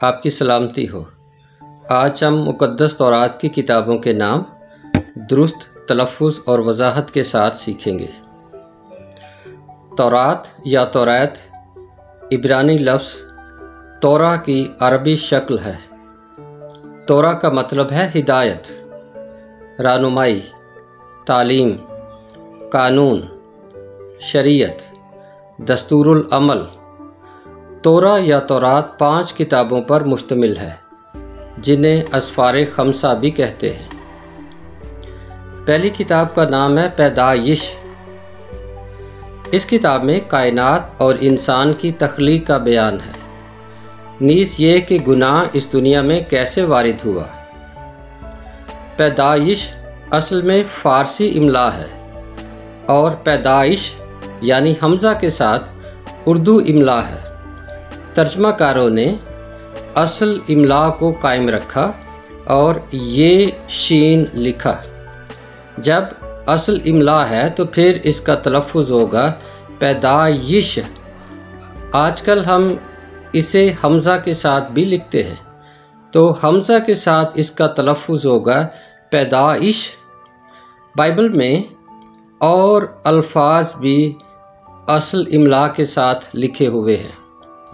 آپ کی سلامتی ہو۔ آج ہم مقدس تورات کی کتابوں کے نام درست تلفظ اور وضاحت کے ساتھ سیکھیں گے۔ تورات یا توریت عبرانی لفظ تورا کی عربی شکل ہے۔ تورا کا مطلب ہے ہدایت، رہنمائی، تعلیم، قانون، شریعت، دستور العمل۔ تورا یا تورات 5 کتابوں پر مشتمل ہے جنہیں اسفار خمسہ بھی کہتے ہیں۔ پہلی کتاب کا نام ہے پیدائش۔ اس کتاب میں کائنات اور انسان کی تخلیق کا بیان ہے، نیز یہ کہ گناہ اس دنیا میں کیسے وارد ہوا۔ پیدائش اصل میں فارسی املا ہے اور پیدائش یعنی حمزہ کے ساتھ اردو املا ہے۔ ترجمہ کاروں نے اصل املا کو قائم رکھا اور یہ شین لکھا۔ جب اصل املا ہے تو پھر اس کا تلفظ ہوگا پیدائش۔ آج کل ہم اسے حمزہ کے ساتھ بھی لکھتے ہیں، تو حمزہ کے ساتھ اس کا تلفظ ہوگا پیدائش۔ بائبل میں اور الفاظ بھی اصل املا کے ساتھ لکھے ہوئے ہیں،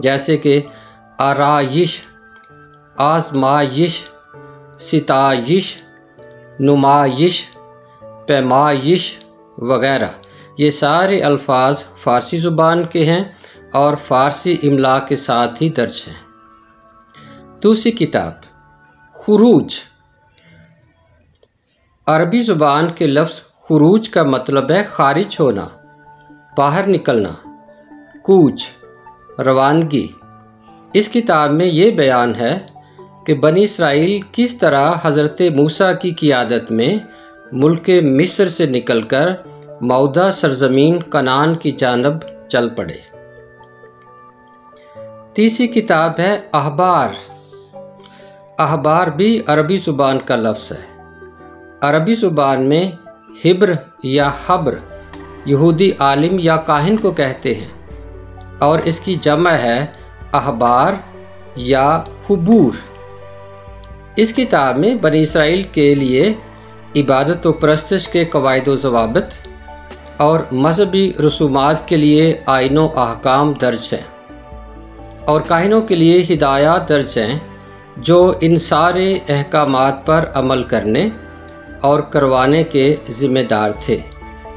جیسے کہ آرائش، آزمائش، ستائش، نمائش، پیمائش وغیرہ۔ یہ سارے الفاظ فارسی زبان کے ہیں اور فارسی املا کے ساتھ ہی درج ہیں۔ دوسری کتاب خروج۔ عربی زبان کے لفظ خروج کا مطلب ہے خارج ہونا، باہر نکلنا، کوچ، روانگی۔ اس کتاب میں یہ بیان ہے کہ بنی اسرائیل کس طرح حضرت موسیٰ کی قیادت میں ملک مصر سے نکل کر موعودہ سرزمین کنعان کی جانب چل پڑے۔ تیسری کتاب ہے احبار۔ احبار بھی عربی زبان کا لفظ ہے۔ عربی زبان میں حبر یا خبر یہودی عالم یا کاہن کو کہتے ہیں، اور اس کی جمع ہے احبار یا حبور۔ اس کتاب میں بنی اسرائیل کے لیے عبادت و پرستش کے قواعد و ضوابط اور مذہبی رسومات کے لیے آئین و احکام درج ہیں، اور کاہنوں کے لیے ہدایات درج ہیں جو ان سارے احکامات پر عمل کرنے اور کروانے کے ذمہ دار تھے۔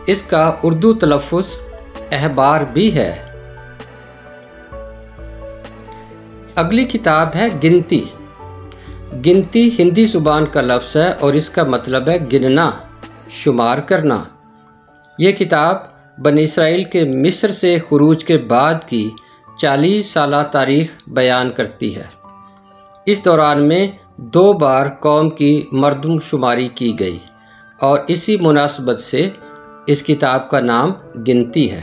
اس کا اردو تلفظ احبار بھی ہے۔ اگلی کتاب ہے گنتی۔ گنتی ہندی زبان کا لفظ ہے اور اس کا مطلب ہے گننا، شمار کرنا۔ یہ کتاب بنی اسرائیل کے مصر سے خروج کے بعد کی 40 سالہ تاریخ بیان کرتی ہے۔ اس دوران میں 2 بار قوم کی مردم شماری کی گئی، اور اسی مناسبت سے اس کتاب کا نام گنتی ہے۔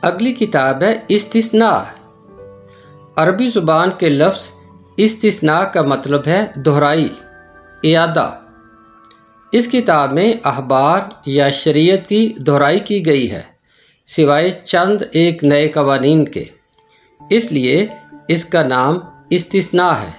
اگلی کتاب ہے استثناء۔ عربی زبان کے لفظ استثناء کا مطلب ہے دہرائی، اعادہ۔ اس کتاب میں احبار یا شریعت کی دہرائی کی گئی ہے، سوائے چند ایک نئے قوانین کے، اس لیے اس کا نام استثناء ہے۔